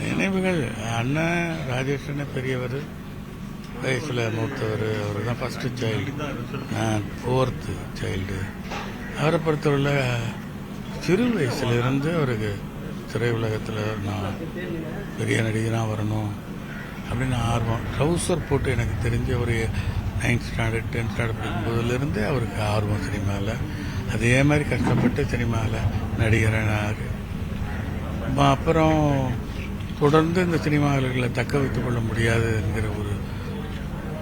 நினைவுகள் அண்ணன் ராஜேஷன் பெரியவர், வயசில் மூத்தவர். அவர் தான் ஃபர்ஸ்ட் சைல்டு, நான் 4th சைல்டு. அவரை பொறுத்தவரையில் சிறு வயசுலேருந்து அவருக்கு திரை உலகத்தில் நான் பெரிய நடிகனாக வரணும் அப்படின்னு ஆர்வம். ட்ரௌசர் போட்டு எனக்கு தெரிஞ்ச ஒரு 9th ஸ்டாண்டர்ட் 10th ஸ்டாண்டர்ட் படிக்கும்போதுலேருந்தே அவருக்கு ஆர்வம் சினிமாவில். அதே மாதிரி கஷ்டப்பட்டு சினிமாவில் நடிகரானார். அப்புறம் தொடர்ந்து இந்த சினிமாக்களை தக்க வைத்துக் கொள்ள முடியாதுங்கிற ஒரு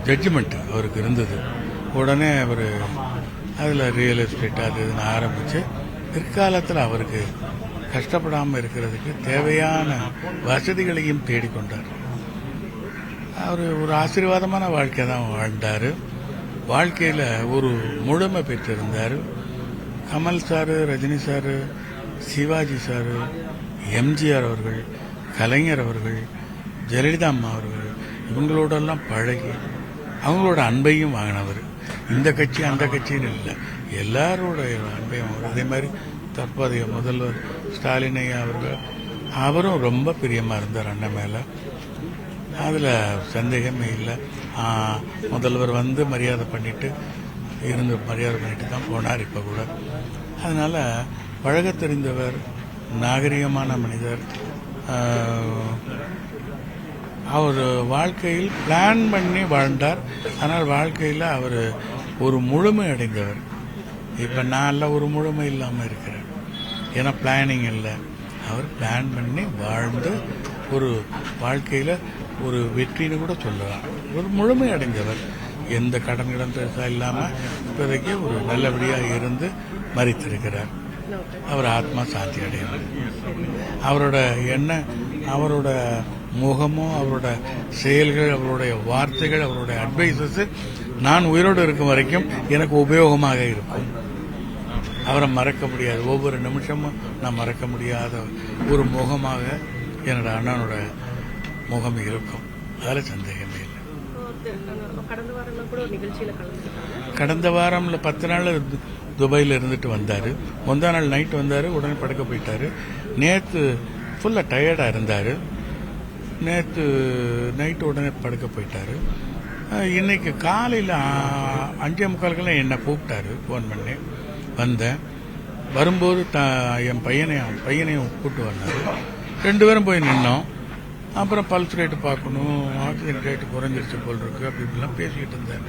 ஜட்ஜ்மெண்ட் அவருக்கு இருந்தது. உடனே அவர் அதில் ரியல் எஸ்டேட் அது இதுன்னு ஆரம்பித்து பிற்காலத்தில் அவருக்கு கஷ்டப்படாமல் இருக்கிறதுக்கு தேவையான வசதிகளையும் தேடிக்கொண்டார். அவர் ஒரு ஆசீர்வாதமான வாழ்க்கை தான் வாழ்ந்தார். வாழ்க்கையில் ஒரு முழுமை பெற்றிருந்தார். Kamal sir, Rajini sir, Sivaji sir, MGR அவர்கள், கலைஞர் அவர்கள், ஜெயலலிதா அம்மா அவர்கள், இவங்களோடெல்லாம் பழகி அவங்களோட அன்பையும் வாங்கினவர். இந்த கட்சி அந்த கட்சின்னு இல்லை, எல்லாரோடைய அன்பையும் வாங்கினார். அதே மாதிரி தற்போதைய முதல்வர் ஸ்டாலின் ஐயா அவர்கள், அவரும் ரொம்ப பிரியமாக இருந்தார் அண்ணன் மேலே. அதில் சந்தேகமே இல்லை. முதல்வர் வந்து மரியாதை பண்ணிட்டு தான் போனார் இப்போ கூட. அதனால் பழக தெரிந்தவர், நாகரிகமான மனிதர். அவர் வாழ்க்கையில் பிளான் பண்ணி வாழ்ந்தார். ஆனால் வாழ்க்கையில் அவர் ஒரு முழுமை அடைந்தவர். இப்போ நான் ஒரு முழுமை இல்லாமல் இருக்கிறேன். ஏன்னா பிளானிங் இல்லை. அவர் பிளான் பண்ணி வாழ்ந்து ஒரு வாழ்க்கையில் ஒரு வெற்றின்னு கூட சொல்லலாம். ஒரு முழுமை அடைந்தவர். எந்த கடன் பெருசாக இல்லாமல் இப்போதைக்கு ஒரு நல்லபடியாக இருந்து மரித்திருக்கிறார். அவர் ஆத்மா சாந்தி அடையணும். அவரோட எண்ணம், அவரோட முகமும், அவரோட செயல்கள், அவருடைய வார்த்தைகள், அவருடைய அட்வைசஸ் நான் உயிரோடு இருக்கும் வரைக்கும் எனக்கு உபயோகமாக இருக்கும். அவரை மறக்க முடியாது. ஒவ்வொரு நிமிஷமும் நான் மறக்க முடியாத ஒரு முகமாக என்னோட அண்ணனோட முகம் இருக்கும். அதில் சந்தேகமே இல்லை. கடந்த வாரம் 10 நாள் துபாயில் இருந்துட்டு வந்தார். முந்தா நாள் நைட் வந்தார், உடனே படுக்க போயிட்டார். நேற்று ஃபுல்லாக டயர்டாக இருந்தார். நேற்று நைட்டு உடனே படுக்க போயிட்டார். இன்னைக்கு காலையில் 5:45 என்னை கூப்பிட்டாரு, ஃபோன் பண்ணி வந்தேன். வரும்போது என் பையனையும் கூப்பிட்டு வந்தார். 2 பேரும் போய் நின்னோம். அப்புறம் பல்ஸ் ரேட்டு பார்க்கணும், ஆக்சிஜன் ரேட்டு குறைஞ்சிருச்சு போல் இருக்கு, அப்படி இப்படிலாம் பேசிக்கிட்டு இருந்தேன்.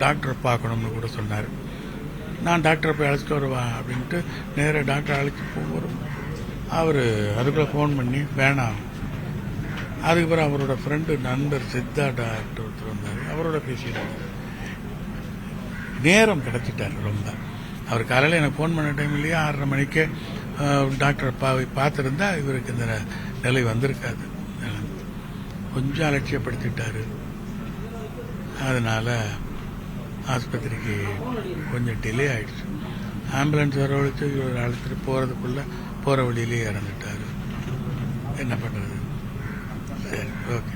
டாக்டரை பார்க்கணும்னு கூட சொன்னார். நான் டாக்டரை போய் அழைச்சிட்டு வருவேன் அப்படின்ட்டு நேராக டாக்டரை அழைச்சி போகிறோம். அவர் அதுக்குள்ளே ஃபோன் பண்ணி வேணாம். அதுக்கப்புறம் அவரோட ஃப்ரெண்டு நண்பர் சித்தா டாக்டர் ஒருத்தர் வந்தார். அவரோட பேசிட்டு நேரம் கிடச்சிட்டார் ரொம்ப. அவர் காலையில் எனக்கு ஃபோன் பண்ண டைம் இல்லையா, 6:30 மணிக்கு டாக்டரை பார்த்துருந்தா இவருக்கு இந்த நிலை வந்திருக்காது. கொஞ்சம் அலட்சியப்படுத்திட்டாரு. அதனால ஆஸ்பத்திரிக்கு கொஞ்சம் டிலே ஆயிடுச்சு. ஆம்புலன்ஸ் வரவழைச்சு இவர் அழைச்சிட்டு போகிறதுக்குள்ள போகிற வழியிலேயே இறந்துட்டாரு. என்ன பண்ணுறது? சரி, ஓகே.